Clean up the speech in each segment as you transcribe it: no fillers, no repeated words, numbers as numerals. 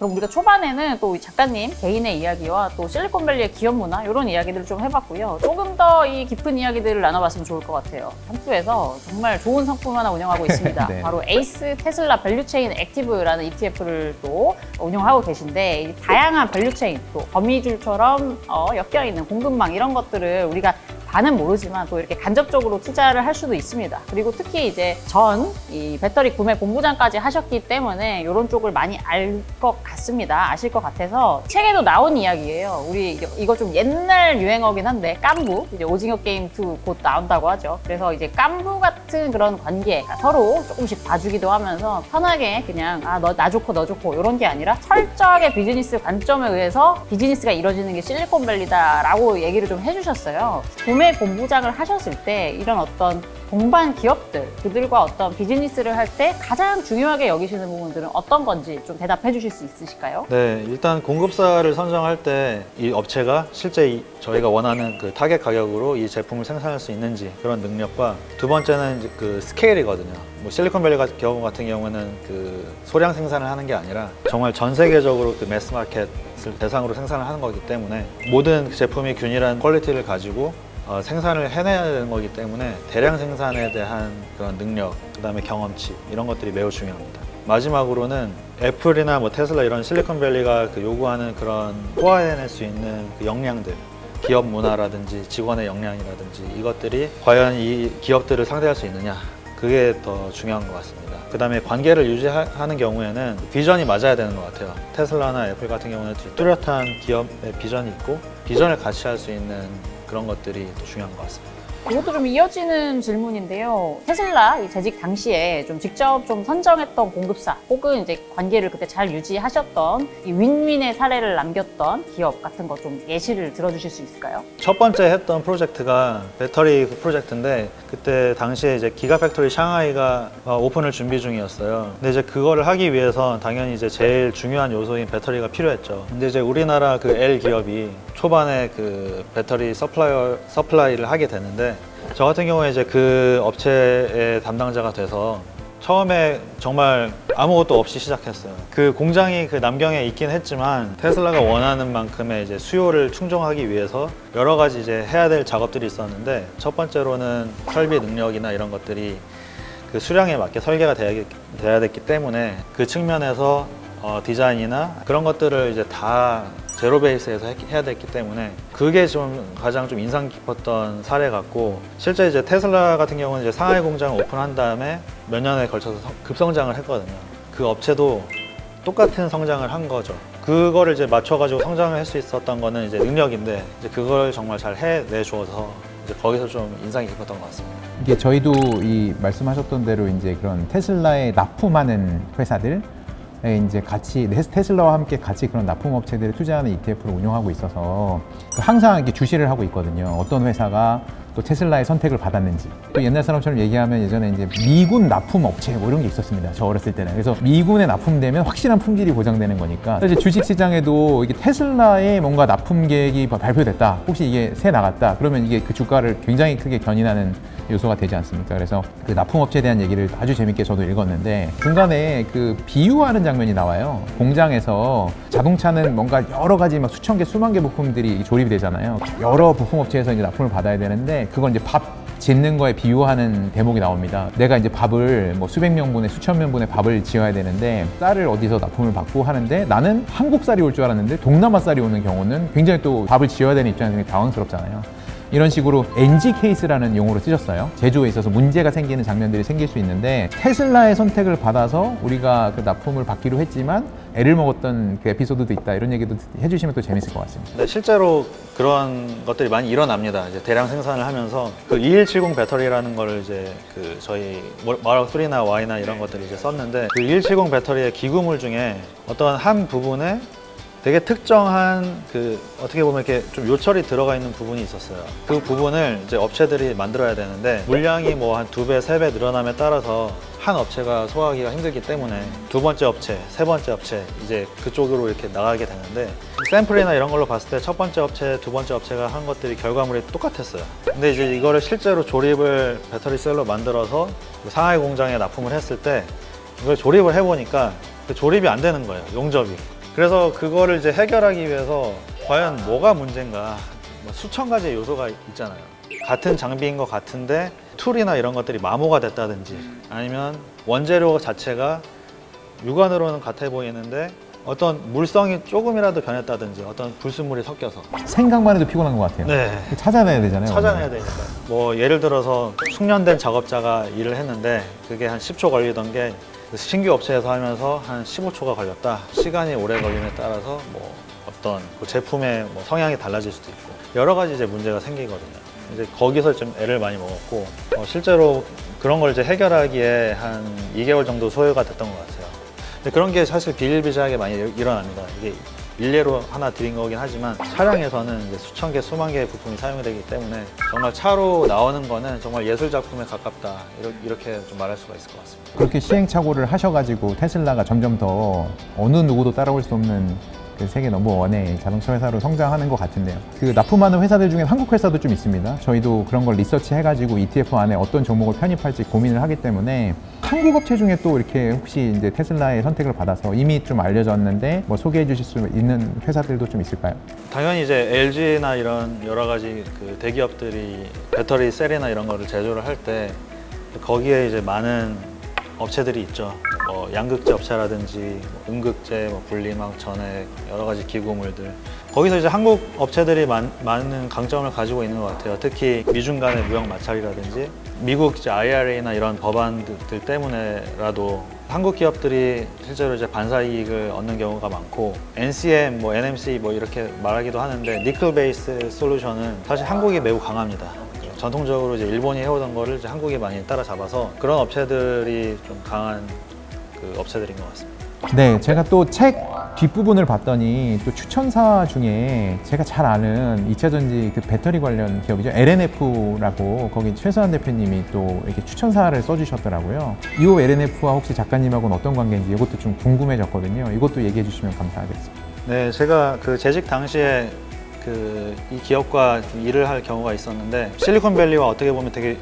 그럼 우리가 초반에는 또 작가님 개인의 이야기와 또 실리콘밸리의 기업 문화 이런 이야기들을 좀 해봤고요. 조금 더 이 깊은 이야기들을 나눠봤으면 좋을 것 같아요. 한투에서 정말 좋은 상품 하나 운영하고 있습니다. 네. 바로 에이스 테슬라 밸류체인 액티브라는 ETF를 또 운영하고 계신데, 이 다양한 밸류체인, 또 거미줄처럼 엮여있는 공급망 이런 것들을 우리가 다는 모르지만 또 이렇게 간접적으로 투자를 할 수도 있습니다. 그리고 특히 이제 이 배터리 구매 본부장까지 하셨기 때문에 이런 쪽을 많이 알 것 같습니다. 아실 것 같아서 책에도 나온 이야기예요. 우리 이거 좀 옛날 유행어긴 한데, 깐부, 이제 오징어 게임 2 곧 나온다고 하죠. 그래서 이제 깐부 같은 그런 관계, 서로 조금씩 봐주기도 하면서 편하게 그냥 나 좋고 너 좋고 이런 게 아니라 철저하게 비즈니스 관점에 의해서 비즈니스가 이루어지는 게 실리콘밸리다라고 얘기를 좀 해주셨어요. 구매 본부장을 하셨을 때 이런 어떤 동반 기업들, 그들과 어떤 비즈니스를 할 때 가장 중요하게 여기시는 부분들은 어떤 건지 좀 대답해 주실 수 있으실까요? 네, 일단 공급사를 선정할 때 이 업체가 실제 저희가 원하는 그 타겟 가격으로 이 제품을 생산할 수 있는지 그런 능력과, 두 번째는 이제 그 스케일이거든요. 뭐 실리콘밸리 기업 같은 경우는 그 소량 생산을 하는 게 아니라 정말 전 세계적으로 그 매스 마켓을 대상으로 생산을 하는 거기 때문에 모든 제품이 균일한 퀄리티를 가지고 생산을 해내야 되는 거기 때문에 대량 생산에 대한 그런 능력, 그 다음에 경험치 이런 것들이 매우 중요합니다. 마지막으로는 애플이나 뭐 테슬라 이런 실리콘밸리가 그 요구하는 그런 소화해낼 수 있는 그 역량들, 기업 문화라든지 직원의 역량이라든지 이것들이 과연 이 기업들을 상대할 수 있느냐, 그게 더 중요한 것 같습니다. 그 다음에 관계를 유지하는 경우에는 비전이 맞아야 되는 것 같아요. 테슬라나 애플 같은 경우는 뚜렷한 기업의 비전이 있고 비전을 같이 할 수 있는 그런 것들이 또 중요한 것 같습니다. 이것도 좀 이어지는 질문인데요. 테슬라 재직 당시에 좀 직접 좀 선정했던 공급사 혹은 이제 관계를 그때 잘 유지하셨던 이 윈윈의 사례를 남겼던 기업 같은 거 좀 예시를 들어주실 수 있을까요? 첫 번째 했던 프로젝트가 배터리 프로젝트인데, 그때 당시에 이제 기가팩토리 샹하이가 오픈을 준비 중이었어요. 근데 이제 그거를 하기 위해서 당연히 이제 제일 중요한 요소인 배터리가 필요했죠. 근데 이제 우리나라 그 L 기업이 초반에 그 배터리 서플라이를 하게 되는데, 저 같은 경우에 이제 그 업체의 담당자가 돼서 처음에 정말 아무것도 없이 시작했어요. 그 공장이 그 남경에 있긴 했지만 테슬라가 원하는 만큼의 이제 수요를 충족하기 위해서 여러 가지 이제 해야 될 작업들이 있었는데, 첫 번째로는 설비 능력이나 이런 것들이 그 수량에 맞게 설계가 돼야 됐기 때문에 그 측면에서 디자인이나 그런 것들을 이제 다 제로 베이스에서 해야 됐기 때문에 그게 좀 가장 좀 인상 깊었던 사례 같고, 실제 이제 테슬라 같은 경우는 이제 상하이 공장을 오픈한 다음에 몇 년에 걸쳐서 급성장을 했거든요. 그 업체도 똑같은 성장을 한 거죠. 그거를 이제 맞춰가지고 성장을 할 수 있었던 거는 이제 능력인데, 이제 그걸 정말 잘 해내줘서 이제 거기서 좀 인상이 깊었던 것 같습니다. 이게 저희도 이 말씀하셨던 대로 이제 그런 테슬라에 납품하는 회사들 이제 같이 테슬라와 함께 같이 그런 납품업체들이 투자하는 ETF를 운영하고 있어서 항상 이렇게 주시를 하고 있거든요. 어떤 회사가 또 테슬라의 선택을 받았는지. 또 옛날 사람처럼 얘기하면 예전에 이제 미군 납품업체 뭐 이런 게 있었습니다. 저 어렸을 때는. 그래서 미군에 납품되면 확실한 품질이 보장되는 거니까. 이제 주식시장에도 이게 테슬라의 뭔가 납품 계획이 발표됐다. 혹시 이게 새 나갔다. 그러면 이게 그 주가를 굉장히 크게 견인하는 요소가 되지 않습니까? 그래서 그 납품업체에 대한 얘기를 아주 재밌게 저도 읽었는데, 중간에 그 비유하는 장면이 나와요. 공장에서 자동차는 뭔가 여러 가지 막 수천 개, 수만 개 부품들이 조립이 되잖아요. 여러 부품업체에서 이제 납품을 받아야 되는데, 그걸 이제 밥 짓는 거에 비유하는 대목이 나옵니다. 내가 이제 밥을 뭐 수백 명분의 수천 명분의 밥을 지어야 되는데 쌀을 어디서 납품을 받고 하는데, 나는 한국 쌀이 올 줄 알았는데 동남아 쌀이 오는 경우는 굉장히 또 밥을 지어야 되는 입장에서 굉장히 당황스럽잖아요. 이런 식으로 NG 케이스라는 용어로 쓰셨어요. 제조에 있어서 문제가 생기는 장면들이 생길 수 있는데, 테슬라의 선택을 받아서 우리가 그 납품을 받기로 했지만 애를 먹었던 그 에피소드도 있다, 이런 얘기도 해주시면 또 재밌을 것 같습니다. 네, 실제로 그런 것들이 많이 일어납니다. 이제 대량 생산을 하면서 그 2170 배터리라는 거를 이제 그 저희 마락 3나 Y나 이런 것들을 이제 썼는데, 그 2170 배터리의 기구물 중에 어떤 한 부분에 되게 특정한 그 어떻게 보면 이렇게 좀 요철이 들어가 있는 부분이 있었어요. 그 부분을 이제 업체들이 만들어야 되는데, 물량이 뭐 한 2배, 3배 늘어남에 따라서 한 업체가 소화하기가 힘들기 때문에 두 번째 업체, 세 번째 업체 이제 그쪽으로 이렇게 나가게 되는데, 샘플이나 이런 걸로 봤을 때 첫 번째 업체, 두 번째 업체가 한 것들이 결과물이 똑같았어요. 근데 이제 이거를 실제로 조립을 배터리 셀로 만들어서 상하이 공장에 납품을 했을 때 이걸 조립을 해보니까 그 조립이 안 되는 거예요, 용접이. 그래서 그거를 이제 해결하기 위해서 과연 뭐가 문제인가, 뭐 수천 가지 요소가 있잖아요. 같은 장비인 것 같은데 툴이나 이런 것들이 마모가 됐다든지, 아니면 원재료 자체가 육안으로는 같아 보이는데 어떤 물성이 조금이라도 변했다든지, 어떤 불순물이 섞여서. 생각만 해도 피곤한 것 같아요. 네. 찾아내야 되잖아요. 찾아내야 되니까. 뭐 예를 들어서 숙련된 작업자가 일을 했는데 그게 한 10초 걸리던 게 신규 업체에서 하면서 한 15초가 걸렸다. 시간이 오래 걸림에 따라서 뭐 어떤 그 제품의 뭐 성향이 달라질 수도 있고 여러 가지 이제 문제가 생기거든요. 이제 거기서 좀 애를 많이 먹었고, 실제로 그런 걸 이제 해결하기에 한 2개월 정도 소요가 됐던 것 같아요. 근데 그런 게 사실 비일비재하게 많이 일어납니다. 이게 일례로 하나 드린 거긴 하지만 차량에서는 이제 수천 개, 수만 개의 부품이 사용이 되기 때문에 정말 차로 나오는 거는 정말 예술 작품에 가깝다, 이렇게 좀 말할 수가 있을 것 같습니다. 그렇게 시행착오를 하셔가지고 테슬라가 점점 더 어느 누구도 따라올 수 없는 그 세계 넘버원의 자동차 회사로 성장하는 것 같은데요. 그 납품하는 회사들 중에 한국 회사도 좀 있습니다. 저희도 그런 걸 리서치 해가지고 ETF 안에 어떤 종목을 편입할지 고민을 하기 때문에 한국 업체 중에 또 이렇게 혹시 이제 테슬라의 선택을 받아서 이미 좀 알려졌는데 뭐 소개해 주실 수 있는 회사들도 좀 있을까요? 당연히 이제 LG나 이런 여러 가지 그 대기업들이 배터리 셀이나 이런 거를 제조를 할 때 거기에 이제 많은 업체들이 있죠. 뭐 양극재 업체라든지 음극재, 뭐 분리막, 전액, 여러 가지 기구물들. 거기서 이제 한국 업체들이 많은 강점을 가지고 있는 것 같아요. 특히 미중 간의 무역 마찰이라든지 미국 이제 IRA나 이런 법안들 때문에라도 한국 기업들이 실제로 이제 반사 이익을 얻는 경우가 많고, NCM, 뭐 NMC 뭐 이렇게 말하기도 하는데 니클 베이스 솔루션은 사실 한국이 매우 강합니다. 전통적으로 이제 일본이 해오던 거를 이제 한국이 많이 따라잡아서 그런 업체들이 좀 강한 그 업체들인 것 같습니다. 네, 제가 또 책 뒷부분을 봤더니 또 추천사 중에 제가 잘 아는 2차전지 그 배터리 관련 기업이죠. LNF라고 거기 최수환 대표님이 또 이렇게 추천사를 써주셨더라고요. 이 LNF와 혹시 작가님하고는 어떤 관계인지 이것도 좀 궁금해졌거든요. 이것도 얘기해 주시면 감사하겠습니다. 네, 제가 그 재직 당시에 이 기업과 일을 할 경우가 있었는데 실리콘밸리와 어떻게 보면 되게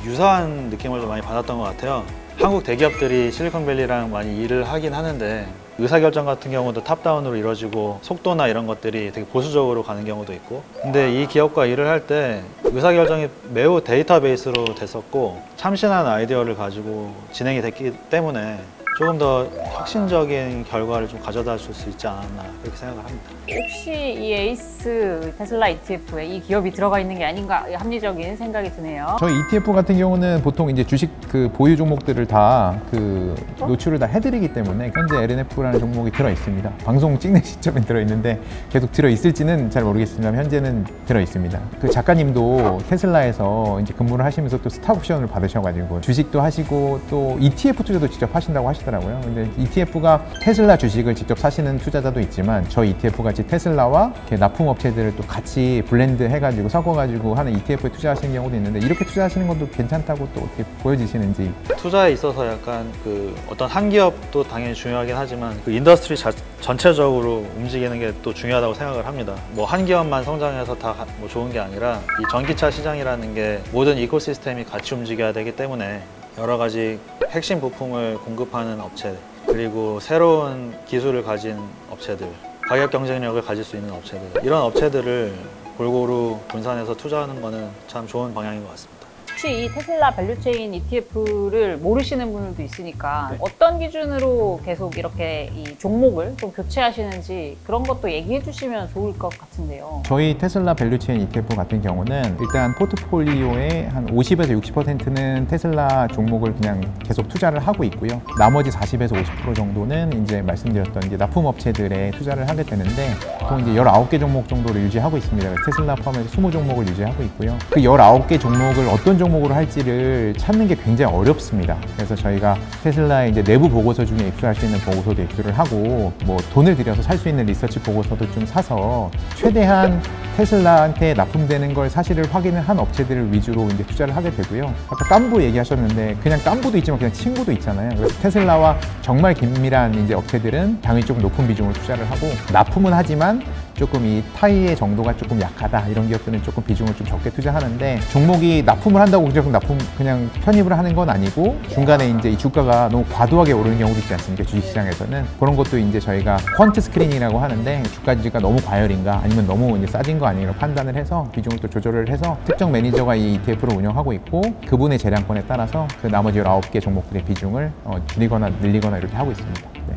유사한 느낌을 좀 많이 받았던 것 같아요. 한국 대기업들이 실리콘밸리랑 많이 일을 하긴 하는데 의사결정 같은 경우도 탑다운으로 이루어지고 속도나 이런 것들이 되게 보수적으로 가는 경우도 있고, 근데 이 기업과 일을 할 때 의사결정이 매우 데이터베이스로 됐었고 참신한 아이디어를 가지고 진행이 됐기 때문에 조금 더 혁신적인 결과를 좀 가져다 줄 수 있지 않았나, 그렇게 생각을 합니다. 혹시 이 에이스 테슬라 ETF에 이 기업이 들어가 있는 게 아닌가 합리적인 생각이 드네요. 저희 ETF 같은 경우는 보통 이제 주식 그 보유 종목들을 다 그 노출을 다 해드리기 때문에 현재 LNF라는 종목이 들어 있습니다. 방송 찍는 시점에 들어 있는데 계속 들어 있을지는 잘 모르겠습니다만 현재는 들어 있습니다. 그 작가님도 테슬라에서 이제 근무를 하시면서 또 스탁 옵션을 받으셔가지고 주식도 하시고 또 ETF 투자도 직접 하신다고 하시더라고요. 근데 ETF가 테슬라 주식을 직접 사시는 투자자도 있지만 저희 ETF 같이 테슬라와 이렇게 납품 업체들을 또 같이 블렌드 해가지고 섞어가지고 하는 ETF에 투자하시는 경우도 있는데 이렇게 투자하시는 것도 괜찮다고 또 어떻게 보여지시는지. 투자에 있어서 약간 그 어떤 한 기업도 당연히 중요하긴 하지만 그 인더스트리 전체적으로 움직이는 게 또 중요하다고 생각을 합니다. 뭐 한 기업만 성장해서 다 뭐 좋은 게 아니라 이 전기차 시장이라는 게 모든 이코시스템이 같이 움직여야 되기 때문에 여러 가지 핵심 부품을 공급하는 업체, 그리고 새로운 기술을 가진 업체들, 가격 경쟁력을 가질 수 있는 업체들, 이런 업체들을 골고루 분산해서 투자하는 거는 참 좋은 방향인 것 같습니다. 혹시 이 테슬라 밸류체인 ETF를 모르시는 분들도 있으니까 어떤 기준으로 계속 이렇게 이 종목을 좀 교체하시는지 그런 것도 얘기해 주시면 좋을 것 같은데요. 저희 테슬라 밸류체인 ETF 같은 경우는 일단 포트폴리오의 한 50에서 60%는 테슬라 종목을 그냥 계속 투자를 하고 있고요. 나머지 40에서 50% 정도는 이제 말씀드렸던 이제 납품 업체들에 투자를 하게 되는데 보통 이제 19개 종목 정도를 유지하고 있습니다. 테슬라 포함해서 20종목을 유지하고 있고요. 그 19개 종목을 어떤 종목으로 할지를 찾는 게 굉장히 어렵습니다. 그래서 저희가 테슬라의 이제 내부 보고서 중에 입수할 수 있는 보고서도 입수를 하고 뭐 돈을 들여서 살 수 있는 리서치 보고서도 좀 사서 최대한 테슬라한테 납품되는 걸 사실을 확인을 한 업체들을 위주로 이제 투자를 하게 되고요. 아까 깐부 얘기하셨는데 그냥 깐부도 있지만 그냥 친구도 있잖아요. 그래서 테슬라와 정말 긴밀한 이제 업체들은 당연히 좀 높은 비중을 투자를 하고 납품은 하지만 조금 이 타이의 정도가 조금 약하다 이런 기업들은 조금 비중을 좀 적게 투자하는데 종목이 납품을 한다고 무조건 납품 그냥 편입을 하는 건 아니고 중간에 이제 이 주가가 너무 과도하게 오르는 경우도 있지 않습니까? 주식시장에서는 그런 것도 이제 저희가 퀀트 스크린이라고 하는데 주가지가 너무 과열인가 아니면 너무 이제 싸진 거 아닌가 판단을 해서 비중을 또 조절을 해서 특정 매니저가 이 ETF를 운영하고 있고 그분의 재량권에 따라서 그 나머지 19개 종목들의 비중을 줄이거나 늘리거나 이렇게 하고 있습니다. 네.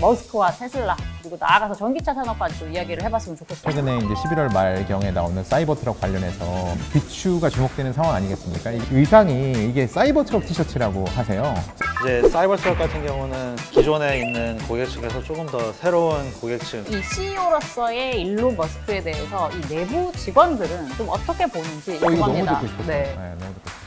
머스크와 테슬라 그리고 나아가서 전기차 산업까지 또 이야기를 해봤으면 좋겠어요. 최근에 이제 11월 말경에 나오는 사이버 트럭 관련해서 비추가 주목되는 상황 아니겠습니까? 이 의상이 이게 사이버 트럭 티셔츠라고 하세요. 이제 사이버 트럭 같은 경우는 기존에 있는 고객층에서 조금 더 새로운 고객층. 이 CEO로서의 일론 머스크에 대해서 이 내부 직원들은 좀 어떻게 보는지 이거 너무 궁금합니다. 듣고 싶었어요. 네. 네, 너무 듣고 싶어요.